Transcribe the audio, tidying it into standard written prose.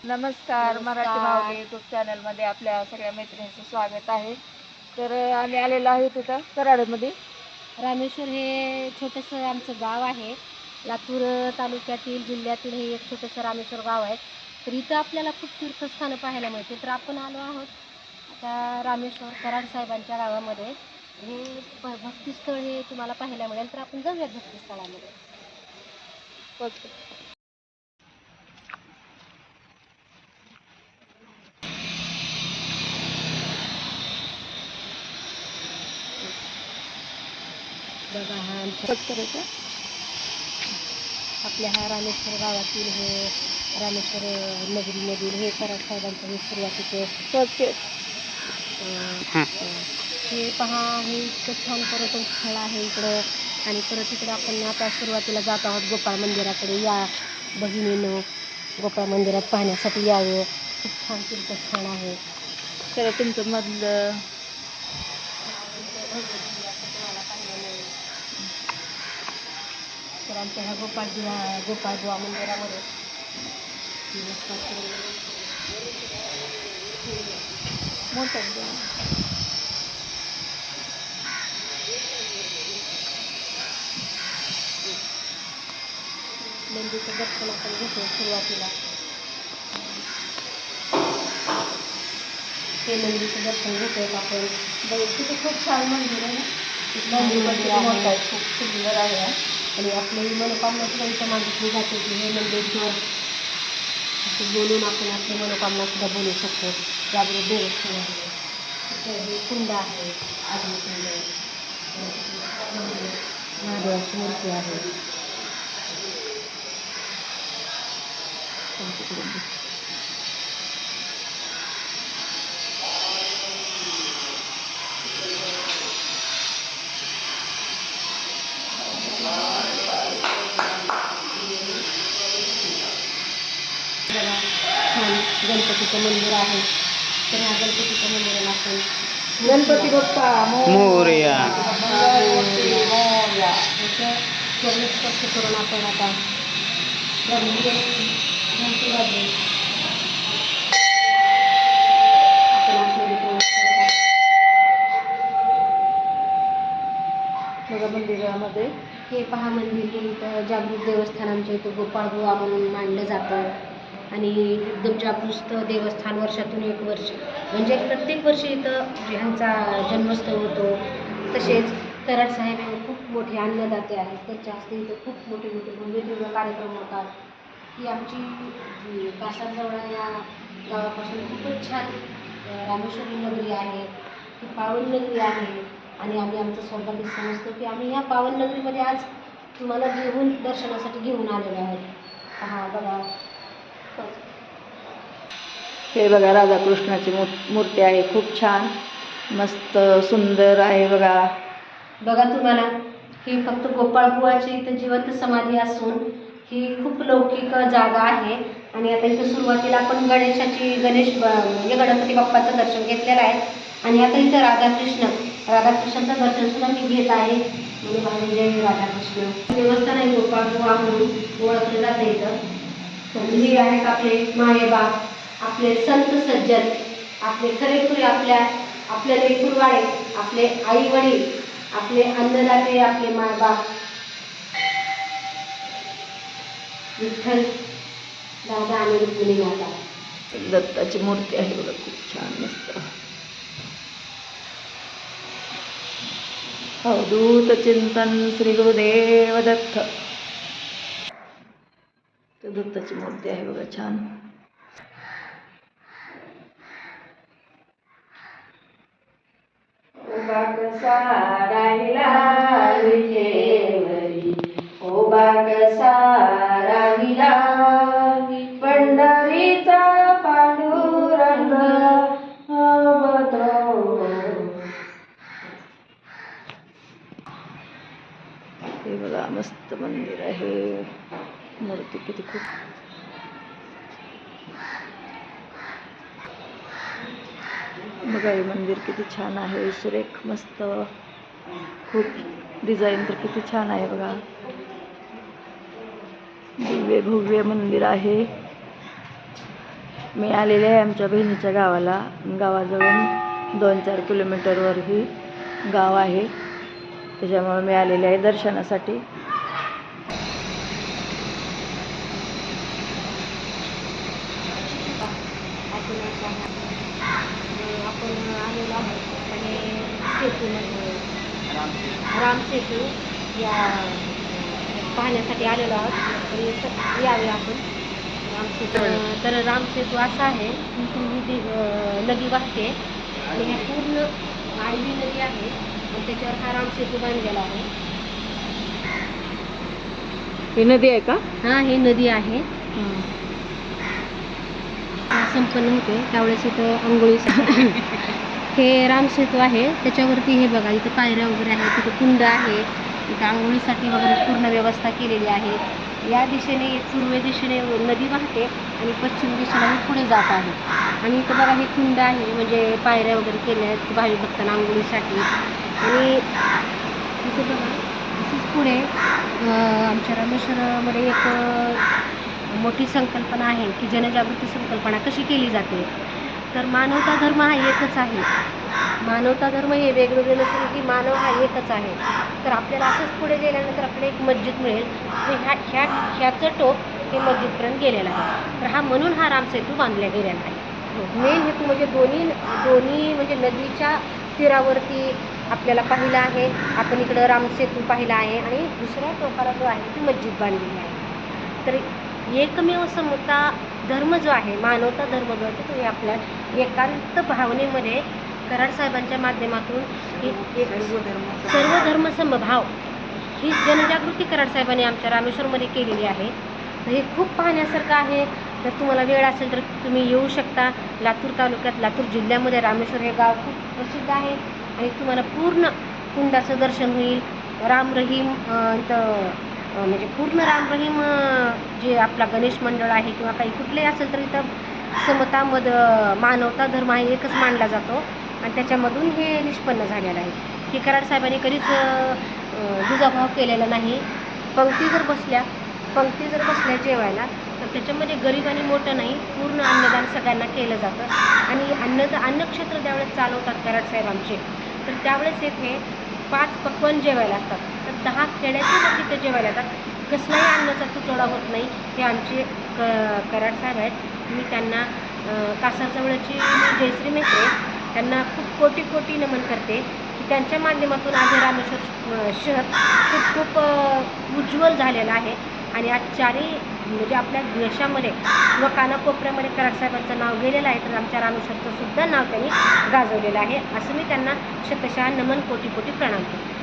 नमस्कार. मराठी नमस्कार. माऊली यूट्यूब चॅनलमध्ये आपल्या सगळ्या मैत्रिणींचं स्वागत आहे. तर आम्ही आलेलो आहोत तिथं कराडमध्ये. रामेश्वर हे छोटंसं आमचं गाव आहे. लातूर तालुक्यातील जिल्ह्यातील हे एक छोटंसं रामेश्वर गाव आहे. तर इथं आपल्याला खूप तीर्थस्थानं पाहायला मिळते. तर आपण आलो आहोत आता रामेश्वर कराड साहेबांच्या गावामध्ये. हे भक्तिस्थळ हे तुम्हाला पाहायला मिळेल. तर आपण जाऊयात भक्तिस्थळामध्ये. ओके. बघा हा आमच्या कट करायचं. आपल्या हा रामेश्वर गावातील हे रामेश्वर नगरीमधील हे कराड साहेबांचं हे सुरुवातीचे ओके. हे पहा हे इतकं छान पर्यटन स्थळ आहे इकडं. आणि परत इकडं आपण आता सुरुवातीला जात आहोत गोपाळ मंदिराकडे. या भगिनीनं गोपाळ मंदिरात पाहण्यासाठी यावं. खूप छान तीर्थस्थळ आहे. तर तुमचं मधलं तर आमच्या ह्या गोपाळबुवा मंदिरामध्ये मोठं एकदम. नंदीचं दर्शन आपण घेतो सुरुवातीला. ते नंदीचं दर्शन घेतोय आपण. तिथे खूप छान मंदिर आहे. मंदिर मंदिर आहे. मोठं आहे, खूप सुंदर आहे. आणि आपली मनोकामना सुद्धा इथं मागितली जाते की हे नंदेश्वर असं बोलून आपण आपली मनोकामना सुद्धा बोलू शकतो. त्याबरोबर देवस्थान आहे. इथं हे कुंड आहे, अग्निकुंड. महादेवाची मूर्ती आहे. बघा छान गणपतीचं मंदिर आहे. तर ह्या गणपतीच्या मंदिराला आपण गणपती बाप्पा मोरया. मंगळमूर्ती मोरया. इथं चरण स्पर्श करून आपण आता घंटी वाजवू. आपण आपले बघा मंदिरामध्ये हे पहा मंदिर हे इथं जागृत देवस्थान आमच्या इथं गोपाळबुवा म्हणून मानलं जातं. आणि एकदम जागृत देवस्थान वर्षातून एक वर्ष म्हणजे प्रत्येक वर्षी इथं ह्यांचा जन्मोत्सव होतो. तसेच कराड साहेब हे खूप मोठे अन्नदाते आहेत. त्यांच्या हस्ते इथं खूप मोठे मोठे भव्य कार्यक्रम होतात. ही आमची कासारजवळ या गावापासून खूपच छान रामेश्वरी नगरी आहे. ही पावन नगरी आहे. आणि आम्ही आमचं सौभाग्य समजतो की आम्ही ह्या पावन नगरीमध्ये आज तुम्हाला दर्शनासाठी घेऊन आलेलो आहोत. पहा बघा. हे बघा राधाकृष्णाची मूर्ती आहे, खूप छान मस्त सुंदर आहे बघा. बघा तुम्हाला ही फक्त गोपाळबुवाची इथं जिवंत समाधी असून ही खूप लौकिक जागा आहे. आणि आता इथं सुरुवातीला आपण गणपती बाप्पाचं दर्शन घेतलेलं आहे. आणि आता इथं राधाकृष्णाचं दर्शन सुद्धा मी घेत आहे. म्हणजे म्हणजे राधाकृष्ण देवस्थान आहे गोपाळबुवा म्हणून ओळखलं जातं इथं. हे आहेत आपले मायबाप, आपले संत सज्जन, आपले खरेखुरे आपल्या लेकरवाळे, आपले आई वडील, आपले अन्नदाते, आपले मायबाप विठ्ठल दादा आणि रुक्मिणी माता. दत्ताची मूर्ती आहे बघा, खूप छान मस्त. अवधूत चिंतन श्री गुरुदेव दत्त. दत्ताची मूर्ती आहे बघा, छान. ओबा कसा राहिला विठेवरी, ओबा कसा राहिला पंढरीचा पांडुरंग अवतरो. हे बघा मस्त मंदिर आहे. मूर्ती किती खूप बघा, हे मंदिर किती छान आहे, सुरेख मस्त. खूप डिझाईन तर किती छान आहे बघा. दिव्य भव्य मंदिर आहे. मी आलेले आहे आमच्या बहिणीच्या गावाला. गावाजवळून 2-4 किलोमीटरवर ही गाव आहे, त्याच्यामुळे मी आलेले आहे दर्शनासाठी. आपण आलेलो आहोत आणि सेतूमध्ये राम सेतू या पाहण्यासाठी आलेलो आहोत. आणि यावे आपण राम सेतू. तर राम सेतू असा आहे की नदी वाहते आणि ह्या पूर्ण आडवी नदी आहे आणि त्याच्यावर हा राम सेतू बांधलेला आहे. ही नदी आहे का? हा, ही नदी आहे. संपन्न होते त्यावेळेस इथं आंघोळीसाठी हे राम सेतू आहे. त्याच्यावरती हे बघा इथं पायऱ्या वगैरे आहेत, तिथं कुंड आहे, इथं आंघोळीसाठी वगैरे पूर्ण व्यवस्था केलेली आहे. या दिशेने पूर्व दिशेने नदी वाहते आणि पश्चिम दिशेला मी पुढे जात आहे. आणि इथं बघा हे कुंड आहे, म्हणजे पायऱ्या वगैरे केल्या आहेत भाविक भक्तांना आंघोळीसाठी. आणि इथं बघा तसंच पुढे आमच्या रामेश्वरमध्ये एक मोठी संकल्पना आहे की जनजागृती संकल्पना कशी केली जाते. तर मानवता धर्म हा एकच आहे. मानवता धर्म हे वेगवेगळे नसून की मानव हा एकच आहे. तर आपल्याला असंच पुढे गेल्यानंतर आपल्याला एक मस्जिद मिळेल, जे ह्याचं टोक हे मस्जिदपर्यंत गेलेलं आहे. तर म्हणून हा रामसेतू बांधला गेलेला आहे. मेन हेतू म्हणजे दोन्ही म्हणजे नदीच्या तीरावरती आपल्याला पाहिलं आहे. आपण इकडं रामसेतू पाहिला आहे आणि दुसऱ्या टोकाला जो आहे ती मस्जिद बांधलेली आहे. तर एकमेव समता धर्म जो आहे, मानवता धर्म जो आहे, तो आपल्या एकांत भावनेमध्ये कराड साहेबांच्या माध्यमातून सर्व धर्म समभाव ही जनजागृती कराड साहेबांनी आमच्या रामेश्वरमध्ये केलेली आहे. तर हे खूप पाहण्यासारखं आहे. जर तुम्हाला वेळ असेल तर तुम्ही येऊ शकता. लातूर तालुक्यात, लातूर जिल्ह्यामध्ये रामेश्वर हे गाव खूप प्रसिद्ध आहे आणि तुम्हाला पूर्ण कुंडाचं दर्शन होईल. राम रहीम इथं म्हणजे पूर्ण राम रहीम जे आपला गणेश मंडळ आहे किंवा काही कुठलेही असेल तर इथं समता मानवता धर्म आहे एकच मानला जातो आणि त्याच्यामधून हे निष्पन्न झालेलं आहे की कराड साहेबांनी कधीच दुजाभाव केलेला नाही. पंक्ती जर बसल्या जेवायला तर त्याच्यामध्ये गरीब आणि मोठं नाही, पूर्ण अन्नदान सगळ्यांना केलं जातं. आणि अन्नक्षेत्र ज्यावेळेस चालवतात कराड साहेब आमचे, तर त्यावेळेस येथे 5 पक्वान्न जेवायला असतात. तर 10 खेड्याचे लोक तिथे जेवायला येतात. कसलाही अन्नाचा तुटवडा होत नाही. हे आमचे कराड साहेब आहेत. मी त्यांना कासारजवळची जयश्री मेत्रे त्यांना खूप कोटी नमन करते की त्यांच्या माध्यमातून आज रामेश्वर शहर खूप उज्ज्वल झालेलं आहे. आणि आज म्हणजे आपल्या देशामध्ये किंवा कानाकोपऱ्यामध्ये कराड साहेबांचं नाव गेलेलं आहे. तर आमच्या रामेश्वरचं सुद्धा नाव त्यांनी गाजवलेलं आहे. असं मी त्यांना शतशः नमन कोटी प्रणाम करते.